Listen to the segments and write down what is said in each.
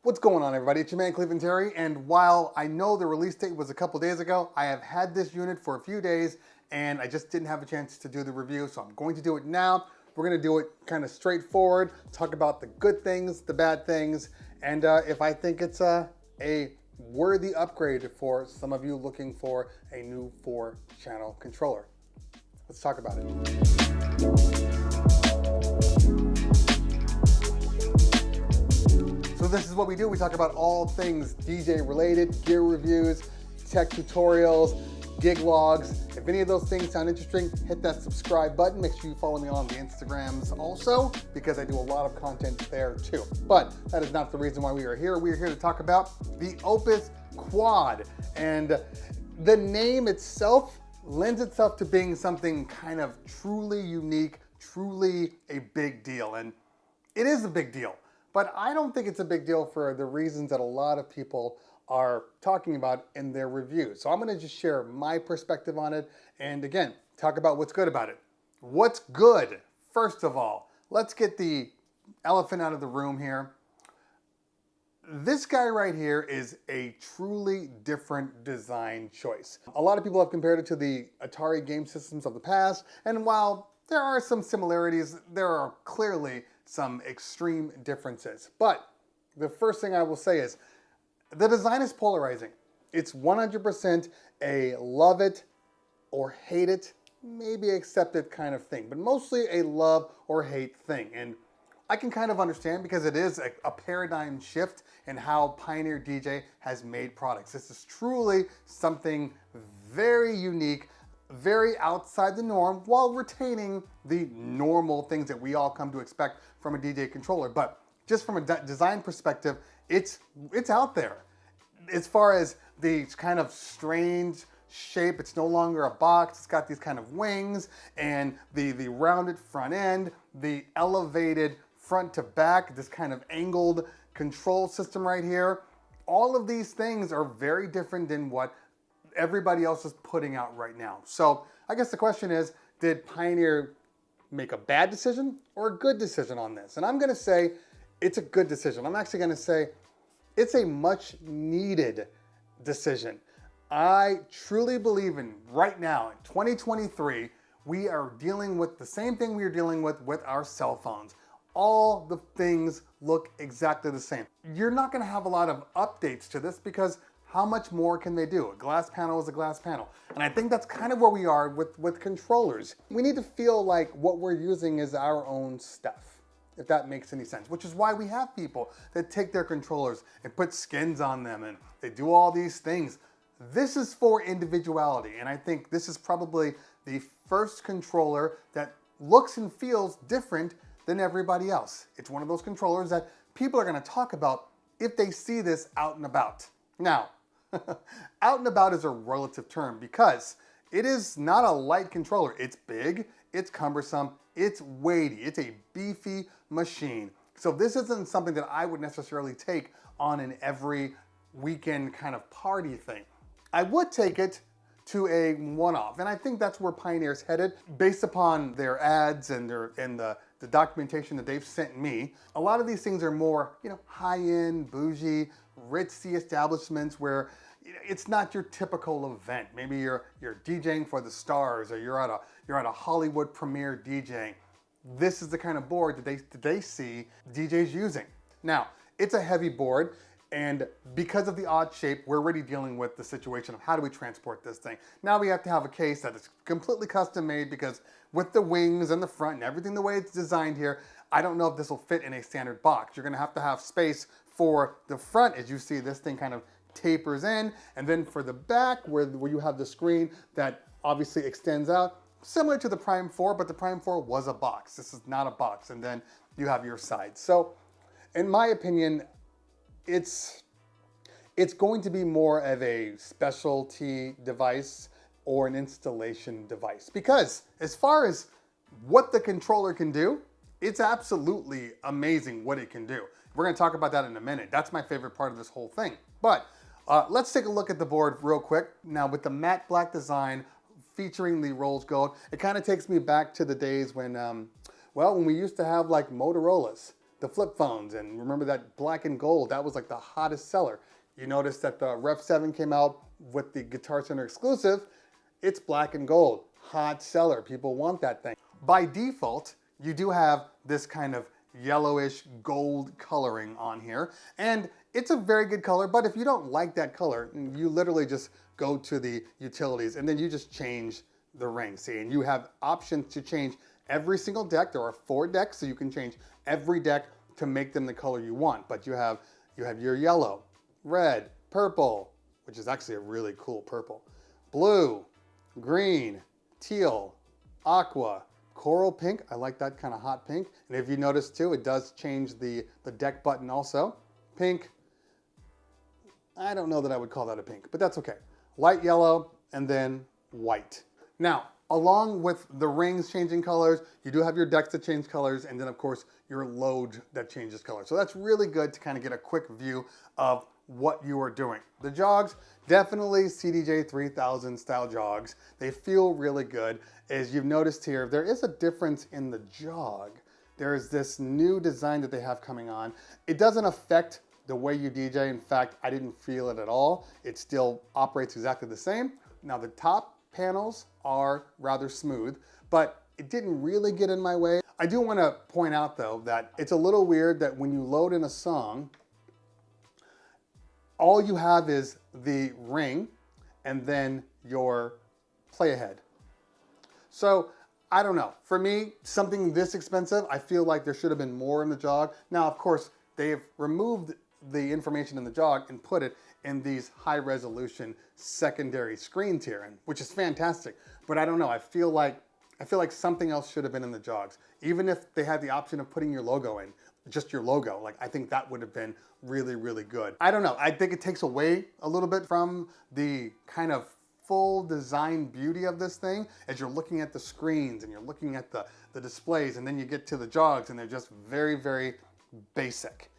What's going on, everybody? It's your man Cleveland Terry, and while I know the release date was a couple days ago, I have had this unit for a few days and I just didn't have a chance to do the review, so I'm going to do it now. We're going to do it kind of straightforward, talk about the good things, the bad things, and if I think it's a worthy upgrade for some of you looking for a new 4-channel controller. Let's talk about it. So this is what we do. We talk about all things DJ related, gear reviews, tech tutorials, gig logs. If any of those things sound interesting, hit that subscribe button. Make sure you follow me on the Instagrams also, because I do a lot of content there too. But that is not the reason why we are here. We are here to talk about the Opus Quad. And the name itself lends itself to being something kind of truly unique, truly a big deal. And it is a big deal. But I don't think it's a big deal for the reasons that a lot of people are talking about in their reviews. So I'm going to just share my perspective on it and again, talk about what's good about it. What's good? First of all, let's get the elephant out of the room here. This guy right here is a truly different design choice. A lot of people have compared it to the Atari game systems of the past, and while there are some similarities, there are clearly some extreme differences. But the first thing I will say is the design is polarizing. It's 100% a love it or hate it, maybe accept it kind of thing, but mostly a love or hate thing. And I can kind of understand because it is a paradigm shift in how Pioneer DJ has made products. This is truly something very unique, very outside the norm, while retaining the normal things that we all come to expect from a DJ controller. But just from a design perspective, it's out there. As far as the kind of strange shape, it's no longer a box, it's got these kind of wings, and the rounded front end, the elevated front to back, this kind of angled control system right here. All of these things are very different than what everybody else is putting out right now. So I guess the question is, did Pioneer make a bad decision or a good decision on this? And I'm going to say it's a good decision. I'm actually going to say it's a much needed decision. I truly believe in right now, in 2023, we are dealing with the same thing we are dealing with our cell phones. All the things look exactly the same. You're not going to have a lot of updates to this because how much more can they do? A glass panel is a glass panel. And I think that's kind of where we are with controllers. We need to feel like what we're using is our own stuff, if that makes any sense, which is why we have people that take their controllers and put skins on them and they do all these things. This is for individuality, and I think this is probably the first controller that looks and feels different than everybody else. It's one of those controllers that people are going to talk about if they see this out and about. Now, out and about is a relative term because it is not a light controller. It's big, it's cumbersome, it's weighty, it's a beefy machine. So this isn't something that I would necessarily take on an every weekend kind of party thing. I would take it to a one-off, and I think that's where Pioneer's headed based upon their ads and the documentation that they've sent me. A lot of these things are more, high-end, bougie, ritzy establishments where it's not your typical event. Maybe you're DJing for the stars, or you're at a Hollywood premiere DJing. This is the kind of board that they see DJs using. Now, it's a heavy board, and because of the odd shape, we're already dealing with the situation of how do we transport this thing. Now we have to have a case that is completely custom made because with the wings and the front and everything the way it's designed here, I don't know if this will fit in a standard box. You're gonna have to have space for the front. As you see, this thing kind of tapers in, and then for the back where you have the screen that obviously extends out, similar to the Prime 4, but the Prime 4 was a box. This is not a box, and then you have your sides. So in my opinion, it's going to be more of a specialty device or an installation device, because as far as what the controller can do, it's absolutely amazing what it can do. We're going to talk about that in a minute. That's my favorite part of this whole thing. But let's take a look at the board real quick. Now with the matte black design featuring the rose gold, it kind of takes me back to the days when, when we used to have like Motorola's. the flip phones, and remember that black and gold, that was like the hottest seller. You notice that the Rev 7 came out with the Guitar Center exclusive. It's black and gold, hot seller. People want that thing. By default, you do have this kind of yellowish gold coloring on here, and it's a very good color, but if you don't like that color, you literally just go to the utilities and then you just change the ring. See, and you have options to change every single deck. There are 4 decks, so you can change every deck to make them the color you want. But you have your yellow, red, purple, which is actually a really cool purple, blue, green, teal, aqua, coral pink. I like that kind of hot pink. And if you notice too, it does change the deck button also. Pink, I don't know that I would call that a pink, but that's okay. Light yellow, and then white. Now, along with the rings changing colors, you do have your decks that change colors, and then of course your load that changes color. So that's really good to kind of get a quick view of what you are doing. The jogs, definitely CDJ 3000 style jogs. They feel really good. As you've noticed here, there is a difference in the jog. There is this new design that they have coming on. It doesn't affect the way you DJ. In fact, I didn't feel it at all. It still operates exactly the same. Now the top panels are rather smooth, but it didn't really get in my way. I do want to point out though that it's a little weird that when you load in a song, all you have is the ring and then your play ahead. So I don't know. For me, something this expensive, I feel like there should have been more in the jog. Now, of course, they've removed the information in the jog and put it in these high resolution secondary screens here, which is fantastic. But I don't know, I feel like something else should have been in the jogs. Even if they had the option of putting your logo in, just your logo, like I think that would have been really, really good. I don't know, I think it takes away a little bit from the kind of full design beauty of this thing as you're looking at the screens and you're looking at the displays, and then you get to the jogs and they're just very, very basic.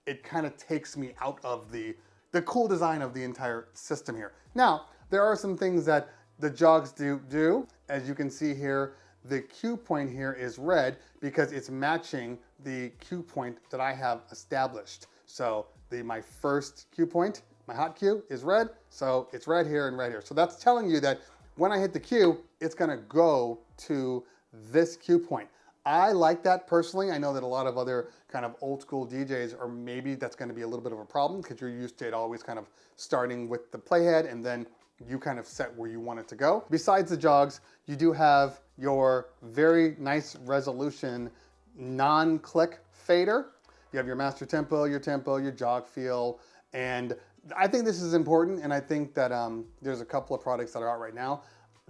It kind of takes me out of the cool design of the entire system here. Now, there are some things that the jogs do. As you can see here, the cue point here is red because it's matching the cue point that I have established. So my first cue point, my hot cue is red, so it's red here and red here. So that's telling you that when I hit the cue, it's gonna go to this cue point. I like that personally. I know that a lot of other kind of old school DJs, or maybe that's going to be a little bit of a problem because you're used to it always kind of starting with the playhead and then you kind of set where you want it to go. Besides the jogs, you do have your very nice resolution non-click fader. You have your master tempo, your jog feel, and I think this is important, and I think that there's a couple of products that are out right now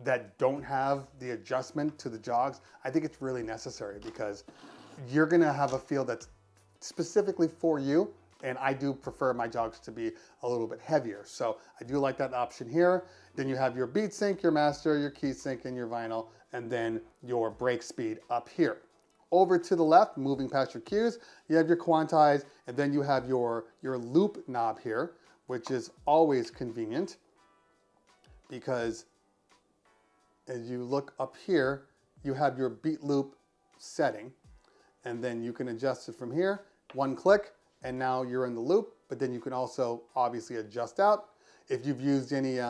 that don't have the adjustment to the jogs. I think it's really necessary because you're gonna have a feel that's specifically for you, and I do prefer my jogs to be a little bit heavier. So I do like that option here. Then you have your beat sync, your master, your key sync, and your vinyl, and then your break speed up here. Over to the left, moving past your cues, you have your quantize, and then you have your loop knob here, which is always convenient because as you look up here, you have your beat loop setting, and then you can adjust it from here, one click, and now you're in the loop, but then you can also obviously adjust out. If you've used any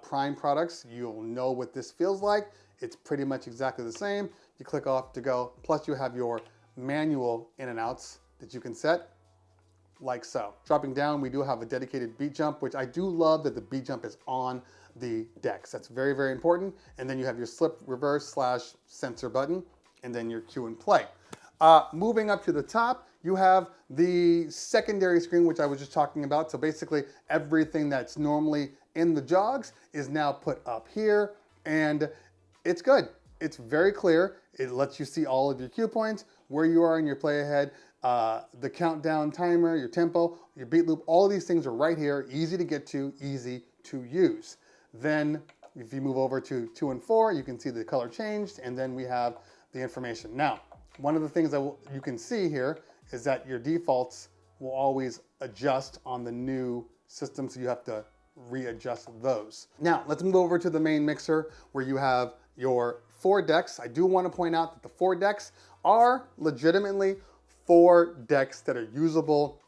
Prime products, you'll know what this feels like. It's pretty much exactly the same. You click off to go, plus you have your manual in and outs that you can set, like so. Dropping down, we do have a dedicated beat jump, which I do love that the beat jump is on the decks. That's very, very important. And then you have your slip reverse / sensor button, and then your cue and play. Moving up to the top, you have the secondary screen, which I was just talking about. So basically everything that's normally in the jogs is now put up here, and it's good. It's very clear. It lets you see all of your cue points, where you are in your play ahead, the countdown timer, your tempo, your beat loop, all of these things are right here, easy to get to, easy to use. Then if you move over to 2 and 4, you can see the color changed, and then we have the information. Now, one of the things that you can see here is that your defaults will always adjust on the new system, so you have to readjust those. Now, let's move over to the main mixer where you have your 4 decks. I do want to point out that the 4 decks are legitimately 4 decks that are usable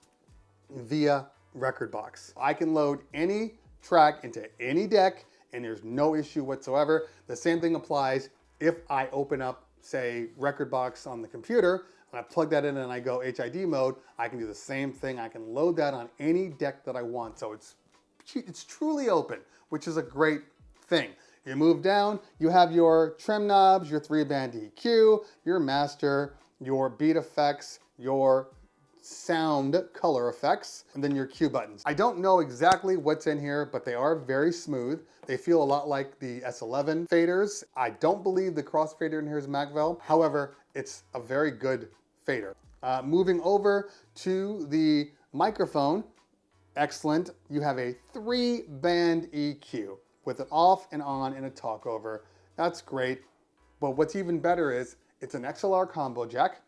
via record box. I can load any track into any deck and there's no issue whatsoever. The same thing applies if I open up, say, record box on the computer and I plug that in and I go HID mode. I can do the same thing. I can load that on any deck that I want. So it's truly open, which is a great thing. You move down, you have your trim knobs, your 3-band EQ, your master, your beat effects, your sound color effects, and then your cue buttons. I don't know exactly what's in here, but they are very smooth. They feel a lot like the S11 faders. I don't believe the crossfader in here is Macvel. However, it's a very good fader. Moving over to the microphone, excellent. You have a 3-band EQ with an off and on and a talkover. That's great. But what's even better is it's an XLR combo jack,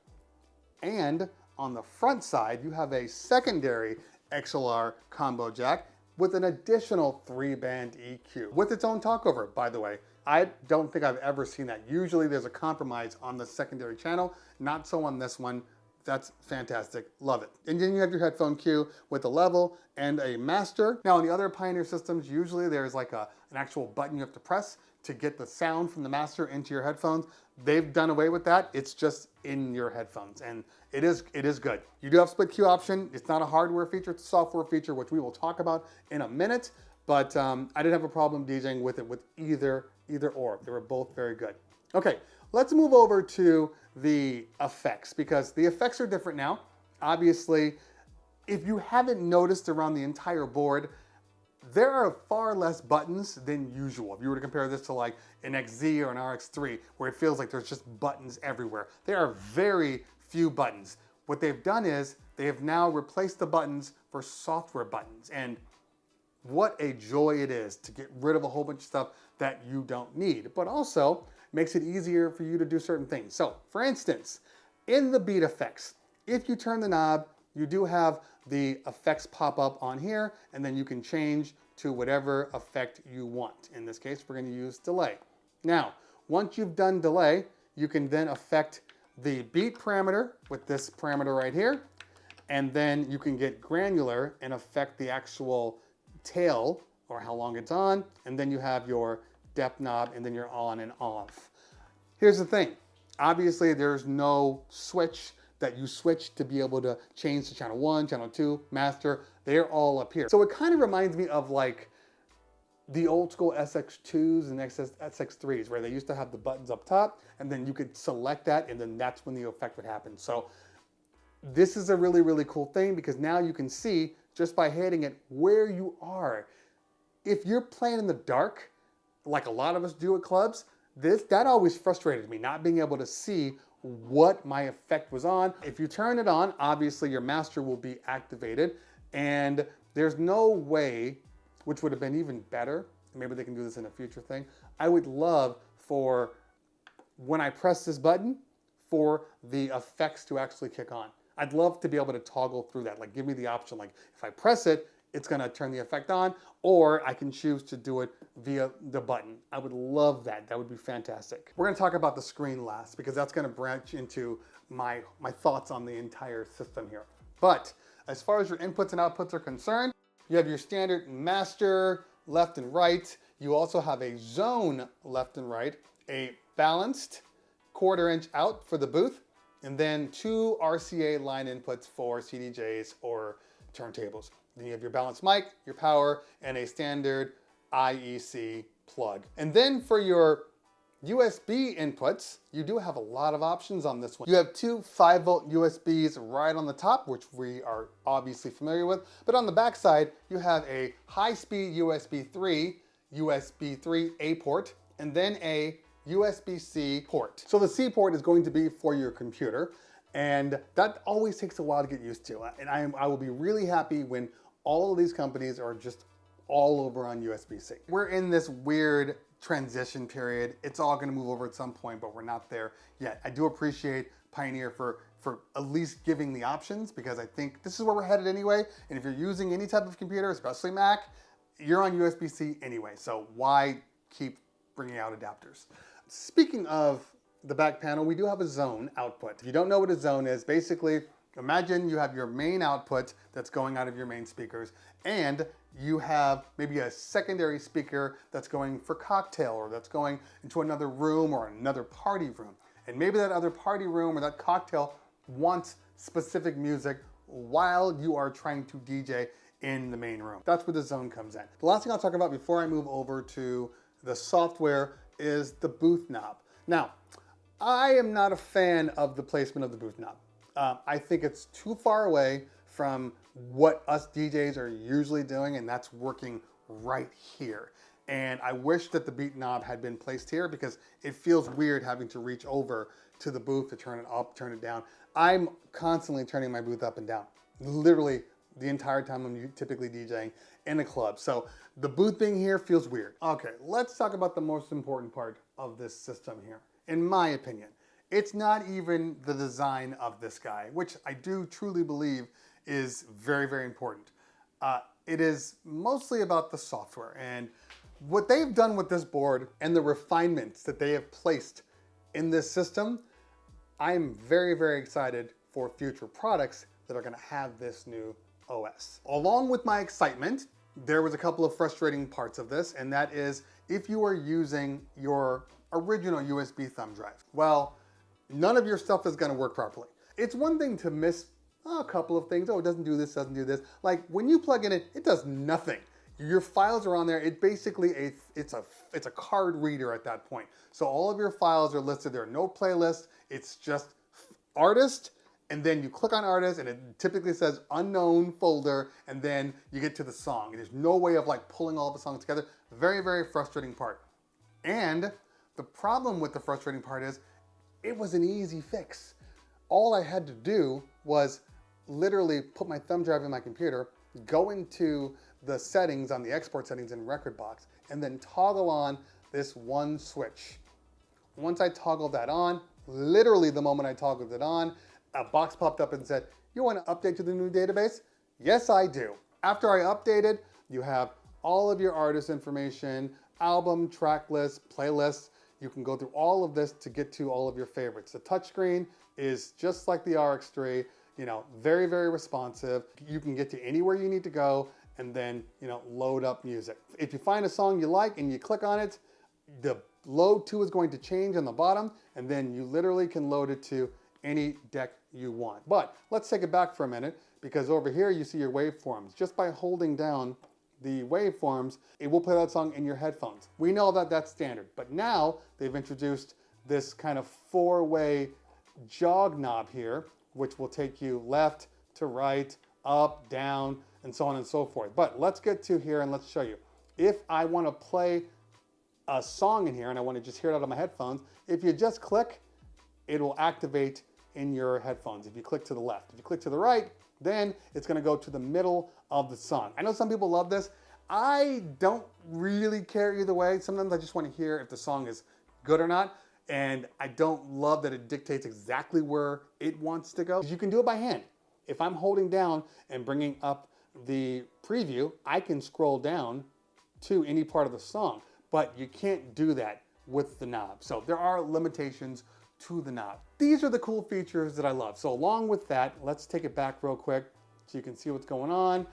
and on the front side, you have a secondary XLR combo jack with an additional 3-band EQ with its own talkover, by the way. I don't think I've ever seen that. Usually there's a compromise on the secondary channel, not so on this one. That's fantastic, love it. And then you have your headphone cue with a level and a master. Now on the other Pioneer systems, usually there's like an actual button you have to press to get the sound from the master into your headphones. They've done away with that. It's just in your headphones, and it is good. You do have split cue option. It's not a hardware feature, it's a software feature, which we will talk about in a minute, but I didn't have a problem DJing with it with either or. They were both very good. Okay, let's move over to the effects, because the effects are different now. Obviously, if you haven't noticed around the entire board, there are far less buttons than usual. If you were to compare this to like an XZ or an RX3, where it feels like there's just buttons everywhere, there are very few buttons. What they've done is they have now replaced the buttons for software buttons. And what a joy it is to get rid of a whole bunch of stuff that you don't need, but also makes it easier for you to do certain things. So for instance, in the beat effects, if you turn the knob, you do have the effects pop up on here, and then you can change to whatever effect you want. In this case, we're going to use delay. Now, once you've done delay, you can then affect the beat parameter with this parameter right here, and then you can get granular and affect the actual tail, or how long it's on, and then you have your depth knob, and then you're on and off. Here's the thing. Obviously, there's no switch that you switch to be able to change to channel 1, channel 2, master. They're all up here. So it kind of reminds me of like the old school SX2s and SX3s, where they used to have the buttons up top, and then you could select that, and then that's when the effect would happen. So this is a really, really cool thing, because now you can see just by hitting it where you are. If you're playing in the dark, like a lot of us do at clubs, that always frustrated me, not being able to see what my effect was on. If you turn it on, obviously your master will be activated, and there's no way, which would have been even better, maybe they can do this in a future thing, I would love for, when I press this button, for the effects to actually kick on. I'd love to be able to toggle through that, like give me the option, like if I press it, it's gonna turn the effect on, or I can choose to do it via the button. I would love that. That would be fantastic. We're gonna talk about the screen last, because that's gonna branch into my thoughts on the entire system here. But as far as your inputs and outputs are concerned, you have your standard master left and right. You also have a zone left and right, a balanced 1/4 inch out for the booth, and then 2 RCA line inputs for CDJs or turntables. Then you have your balanced mic, your power, and a standard IEC plug. And then for your USB inputs, you do have a lot of options on this one. You have 2 5-volt USBs right on the top, which we are obviously familiar with. But on the back side, you have a high-speed USB 3 A port, and then a USB-C port. So the C port is going to be for your computer, and that always takes a while to get used to. And I will be really happy when all of these companies are just all over on USB-C. We're in this weird transition period. It's all gonna move over at some point, but we're not there yet. I do appreciate Pioneer for at least giving the options, because I think this is where we're headed anyway. And if you're using any type of computer, especially Mac, you're on USB-C anyway. So why keep bringing out adapters? Speaking of the back panel, we do have a zone output. If you don't know what a zone is, basically Imagine you have your main output that's going out of your main speakers, and you have maybe a secondary speaker that's going for cocktail, or that's going into another room or another party room. And maybe that other party room or that cocktail wants specific music while you are trying to DJ in the main room. That's where the zone comes in. The last thing I'll talk about before I move over to the software is the booth knob. Now, I am not a fan of the placement of the booth knob. I think it's too far away from what us DJs are usually doing, and that's working right here. And I wish that the beat knob had been placed here, because it feels weird having to reach over to the booth to turn it up, turn it down. I'm constantly turning my booth up and down, literally the entire time I'm typically DJing in a club. So the booth being here feels weird. Okay, let's talk about the most important part of this system here. In my opinion, it's not even the design of this guy, which I do truly believe is very, very important. It is mostly about the software and what they've done with this board and the refinements that they have placed in this system. I'm very, very excited for future products that are going to have this new OS. Along with my excitement, there was a couple of frustrating parts of this, and that is if you are using your original USB thumb drive. Well, none of your stuff is going to work properly. It's one thing to miss a couple of things. Oh, it doesn't do this, doesn't do this. Like when you plug in it does nothing. Your files are on there. It basically it's a card reader at that point. So all of your files are listed. There are no playlists. It's just artist, and then you click on artist, and it typically says unknown folder, and then you get to the song. There's no way of like pulling all the songs together. Very, very frustrating part. And the problem with the frustrating part is it was an easy fix. All I had to do was literally put my thumb drive in my computer, go into the settings on the export settings in Rekordbox, and then toggle on this one switch. Once I toggled that on, literally the moment I toggled it on, a box popped up and said, "You want to update to the new database?" Yes, I do. After I updated, you have all of your artist information, album, track list, playlists. You can go through all of this to get to all of your favorites. The touchscreen is just like the RX3, very, very responsive. You can get to anywhere you need to go and then, load up music. If you find a song you like and you click on it, the load to is going to change on the bottom, and then you literally can load it to any deck you want. But let's take it back for a minute, because over here you see your waveforms. Just by holding down the waveforms, it will play that song in your headphones. We know that that's standard, but now they've introduced this kind of four-way jog knob here, which will take you left to right, up, down, and so on and so forth. But let's get to here and let's show you. If I want to play a song in here and I want to just hear it out of my headphones, if you just click, it will activate in your headphones. If you click to the left, if you click to the right, then it's going to go to the middle of the song. I know some people love this. I don't really care either way. Sometimes I just want to hear if the song is good or not. And I don't love that it dictates exactly where it wants to go. You can do it by hand. If I'm holding down and bringing up the preview, I can scroll down to any part of the song, but you can't do that with the knob. So there are limitations to the knob. These are the cool features that I love. So along with that, let's take it back real quick so you can see what's going on.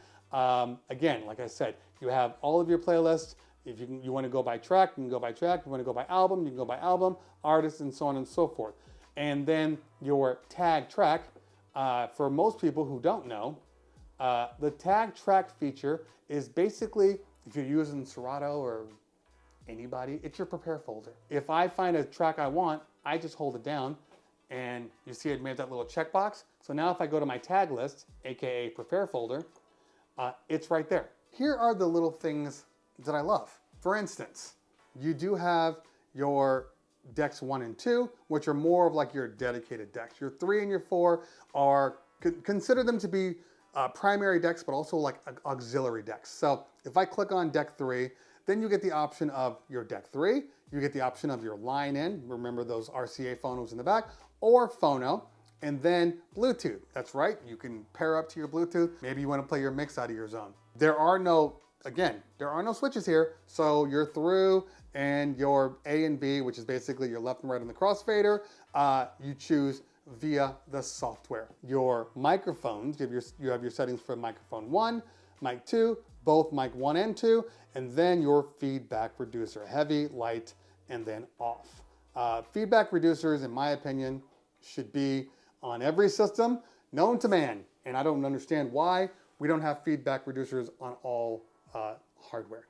Again, like I said, you have all of your playlists. If you want to go by track, you can go by track. If you want to go by album, you can go by album, artist, and so on and so forth. And then your tag track, for most people who don't know, the tag track feature is basically, if you're using Serato or anybody, it's your prepare folder. If I find a track I want, I just hold it down, and you see it made that little checkbox. So now if I go to my tag list, aka prepare folder, it's right there. Here are the little things that I love. For instance, you do have your decks 1 and 2, which are more of like your dedicated decks. Your 3 and your 4 are, consider them to be primary decks, but also like auxiliary decks. So if I click on deck 3, then you get the option of your deck 3, you get the option of your line in, remember those RCA phonos in the back, or phono, and then Bluetooth. That's right, you can pair up to your Bluetooth. Maybe you want to play your mix out of your zone. There are no switches here, so your through and your A and B, which is basically your left and right on the crossfader, you choose via the software. Your microphones, you have your settings for microphone 1, mic 2, both mic 1 and 2, and then your feedback reducer, heavy, light, and then off. Feedback reducers, in my opinion, should be on every system known to man, and I don't understand why we don't have feedback reducers on all hardware.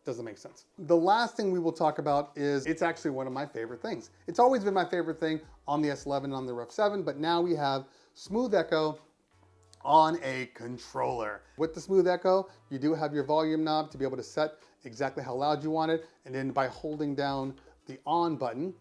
Doesn't make sense. The last thing we will talk about is, it's actually one of my favorite things. It's always been my favorite thing on the S11 and on the Ref 7, but now we have Smooth Echo on a controller. With the Smooth Echo, you do have your volume knob to be able to set exactly how loud you want it, and then by holding down the on button,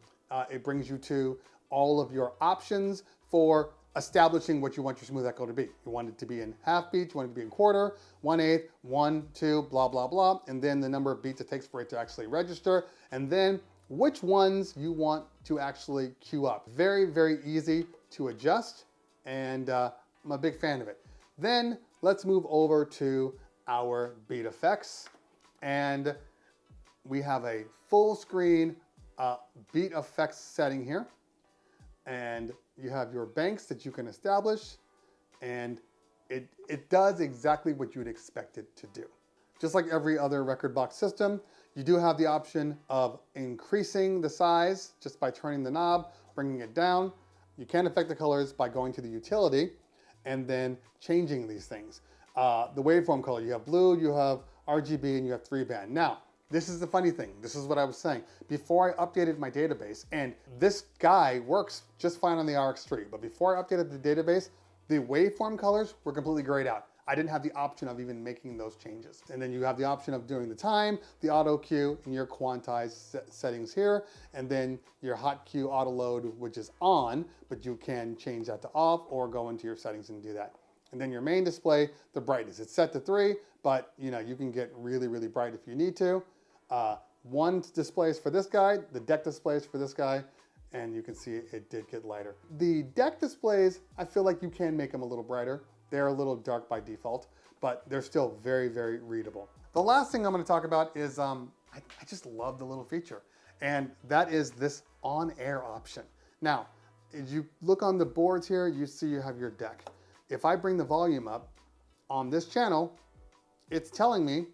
it brings you to all of your options for establishing what you want your Smooth Echo to be. You want it to be in half beats, you want it to be in quarter, 1/8, 1, 2, blah, blah, blah, and then the number of beats it takes for it to actually register, and then which ones you want to actually queue up. Very, very easy to adjust, and I'm a big fan of it. Then let's move over to our beat effects, and we have a full screen beat effects setting here, and you have your banks that you can establish, and it does exactly what you would expect it to do. Just like every other record box system, you do have the option of increasing the size just by turning the knob, bringing it down. You can affect the colors by going to the utility and then changing these things. The waveform color, you have blue, you have RGB, and you have 3-band. Now, this is the funny thing. This is what I was saying. Before I updated my database, and this guy works just fine on the RX3, but before I updated the database, the waveform colors were completely grayed out. I didn't have the option of even making those changes. And then you have the option of doing the time, the auto cue, and your quantized settings here, and then your hot cue auto load, which is on, but you can change that to off or go into your settings and do that. And then your main display, the brightness. It's set to 3, but you know, you can get really, really bright if you need to. One display is for this guy, the deck display is for this guy, and you can see it did get lighter. The deck displays, I feel like you can make them a little brighter. They're a little dark by default, but they're still very, very readable. The last thing I'm going to talk about is I just love the little feature, and that is this on-air option. Now, as you look on the boards here, you see you have your deck. If I bring the volume up on this channel, it's telling me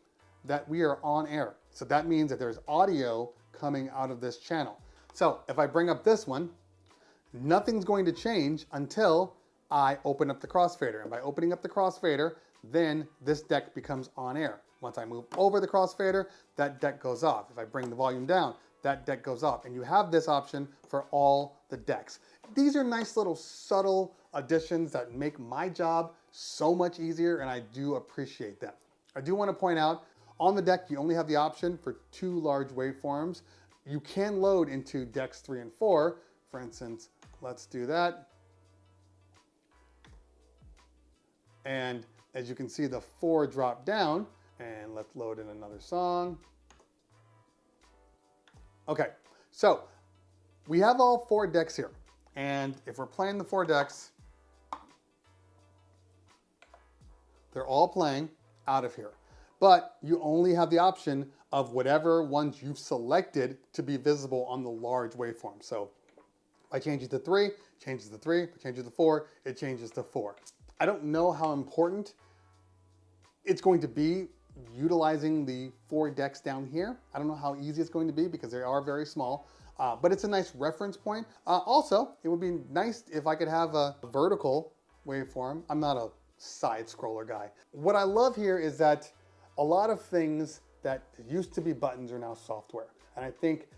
that we are on air. So that means that there's audio coming out of this channel. So if I bring up this one, nothing's going to change until I open up the crossfader. And by opening up the crossfader, then this deck becomes on air. Once I move over the crossfader, that deck goes off. If I bring the volume down, that deck goes off. And you have this option for all the decks. These are nice little subtle additions that make my job so much easier, and I do appreciate them. I do want to point out, on the deck, you only have the option for 2 large waveforms. You can load into decks 3 and 4. For instance, let's do that. And as you can see, the 4 drop down, and let's load in another song. Okay, so we have all 4 decks here. And if we're playing the 4 decks, they're all playing out of here. But you only have the option of whatever ones you've selected to be visible on the large waveform. So if I change it to 3, it changes to 3. If I change it to 4, it changes to 4. I don't know how important it's going to be utilizing the 4 decks down here. I don't know how easy it's going to be because they are very small, but it's a nice reference point. Also, it would be nice if I could have a vertical waveform. I'm not a side scroller guy. What I love here is that a lot of things that used to be buttons are now software. And I think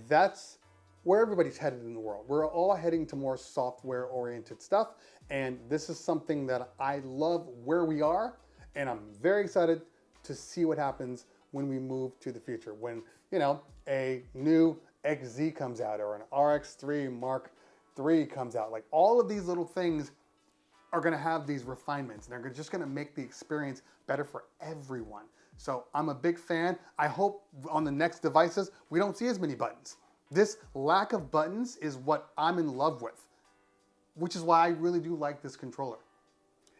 that's where everybody's headed in the world. We're all heading to more software-oriented stuff. And this is something that I love where we are. And I'm very excited to see what happens when we move to the future. When, you know, a new XZ comes out or an RX3 Mark III comes out. Like, all of these little things are going to have these refinements, and they're just going to make the experience better for everyone. So I'm a big fan. I hope on the next devices we don't see as many buttons. This lack of buttons is what I'm in love with, which is why I really do like this controller.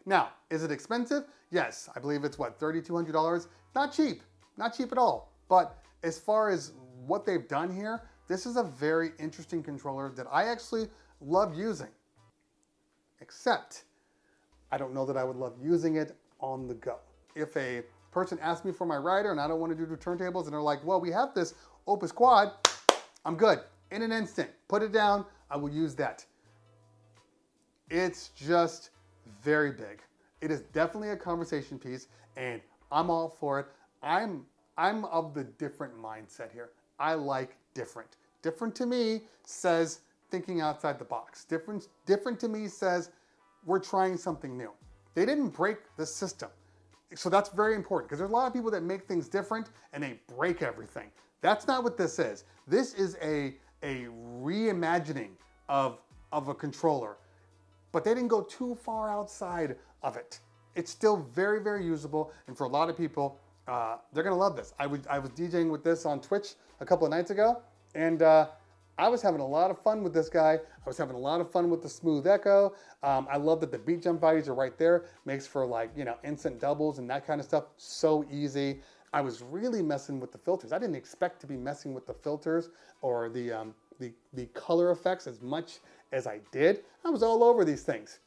Now, is it expensive? Yes, I believe it's what, $3,200? Not cheap, not cheap at all. But as far as what they've done here, this is a very interesting controller that I actually love using. except I don't know that I would love using it on the go. If a person asks me for my rider and I don't want to do the turntables and they're like, well, we have this Opus Quad, I'm good. In an instant, put it down, I will use that. It's just very big. It is definitely a conversation piece and I'm all for it. I'm of the different mindset here. I like different. Different to me says thinking outside the box. Different to me says we're trying something new. They didn't break the system. So that's very important because there's a lot of people that make things different and they break everything. That's not what this is. This is a reimagining of a controller, but they didn't go too far outside of it. It's still very, very usable, and for a lot of people, they're gonna love this. I was DJing with this on Twitch a couple of nights ago, and I was having a lot of fun with this guy. I was having a lot of fun with the smooth echo. I love that the beat jump values are right there. Makes for like, you know, instant doubles and that kind of stuff. So easy. I was really messing with the filters. I didn't expect to be messing with the filters or the color effects as much as I did. I was all over these things.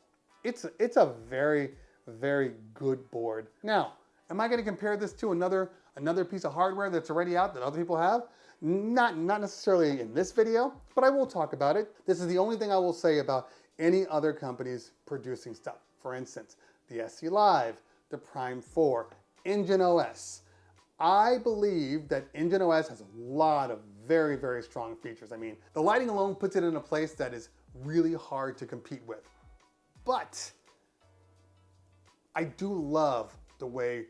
It's a very, very good board. Now, am I going to compare this to another piece of hardware that's already out that other people have? Not necessarily in this video, but I will talk about it. This is the only thing I will say about any other companies producing stuff. For instance, the SC Live, the Prime 4, Engine OS. I believe that Engine OS has a lot of very, very strong features. I mean, the lighting alone puts it in a place that is really hard to compete with. But I do love the way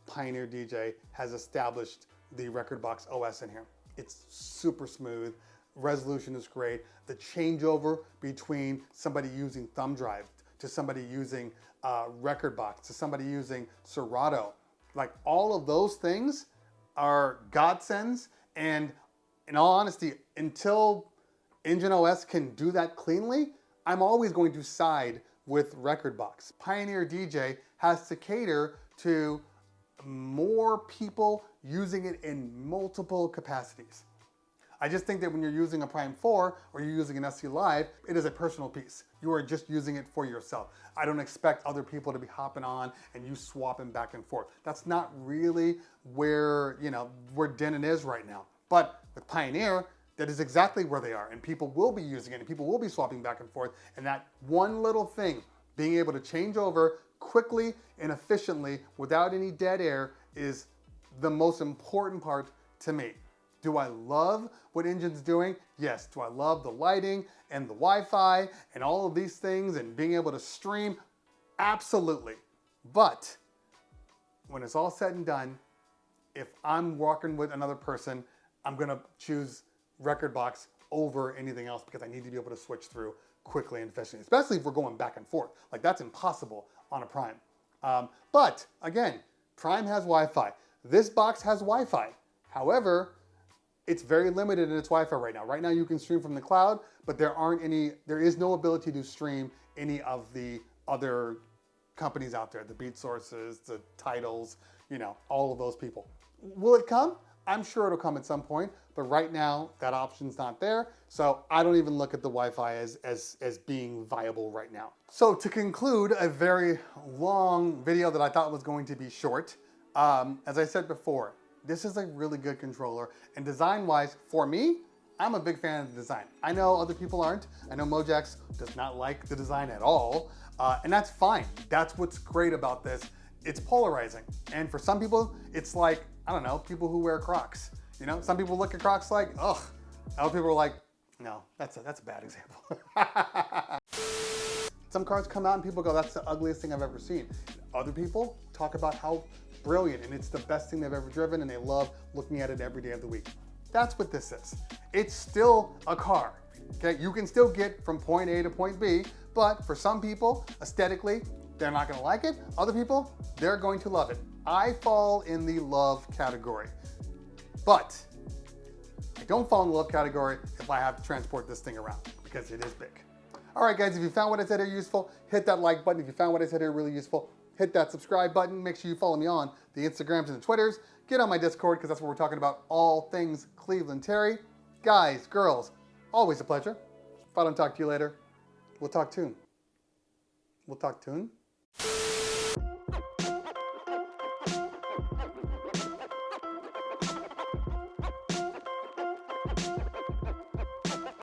Pioneer DJ has established the Rekordbox OS in here. It's super smooth, resolution is great. The changeover between somebody using thumb drive to somebody using Rekordbox to somebody using Serato, like all of those things are godsends. And in all honesty, until Engine OS can do that cleanly, I'm always going to side with Rekordbox. Pioneer DJ has to cater to more people using it in multiple capacities. I just think that when you're using a Prime 4 or you're using an SC Live, it is a personal piece. You are just using it for yourself. I don't expect other people to be hopping on and you swapping back and forth. That's not really where, you know, where Denon is right now. But with Pioneer, that is exactly where they are, and people will be using it and people will be swapping back and forth. And that one little thing, being able to change over quickly and efficiently without any dead air, is the most important part to me. Do I love what Engine's doing? Yes. Do I love the lighting and the Wi-Fi and all of these things and being able to stream? Absolutely. But when it's all said and done, if I'm walking with another person, I'm gonna choose Rekordbox over anything else because I need to be able to switch through quickly and efficiently, especially if we're going back and forth. Like, that's impossible on a Prime. But again, Prime has Wi-Fi. This box has Wi-Fi. However, it's very limited in its Wi-Fi right now. Right now you can stream from the cloud, but there is no ability to stream any of the other companies out there, the Beat Sources, the Titles, you know, all of those people. Will it come? I'm sure it'll come at some point, but right now that option's not there. So I don't even look at the Wi-Fi as being viable right now. So to conclude a very long video that I thought was going to be short, as I said before, this is a really good controller, and design-wise, for me, I'm a big fan of the design. I know other people aren't. I know Mojax does not like the design at all, and that's fine. That's what's great about this. It's polarizing, and for some people, it's like, I don't know, people who wear Crocs. You know, some people look at Crocs like, ugh. Other people are like, no, that's a bad example. Some cars come out and people go, that's the ugliest thing I've ever seen. Other people talk about how brilliant and it's the best thing they've ever driven and they love looking at it every day of the week. That's what this is. It's still a car, okay? You can still get from point A to point B, but for some people, aesthetically, they're not gonna like it. Other people, they're going to love it. I fall in the love category, but I don't fall in the love category if I have to transport this thing around because it is big. All right, guys, if you found what I said here useful, hit that like button. If you found what I said here really useful, hit that subscribe button. Make sure you follow me on the Instagrams and the Twitters. Get on my Discord because that's where we're talking about all things Cleveland Terry. Guys, girls, always a pleasure. If I don't talk to you later, we'll talk soon. We'll talk soon.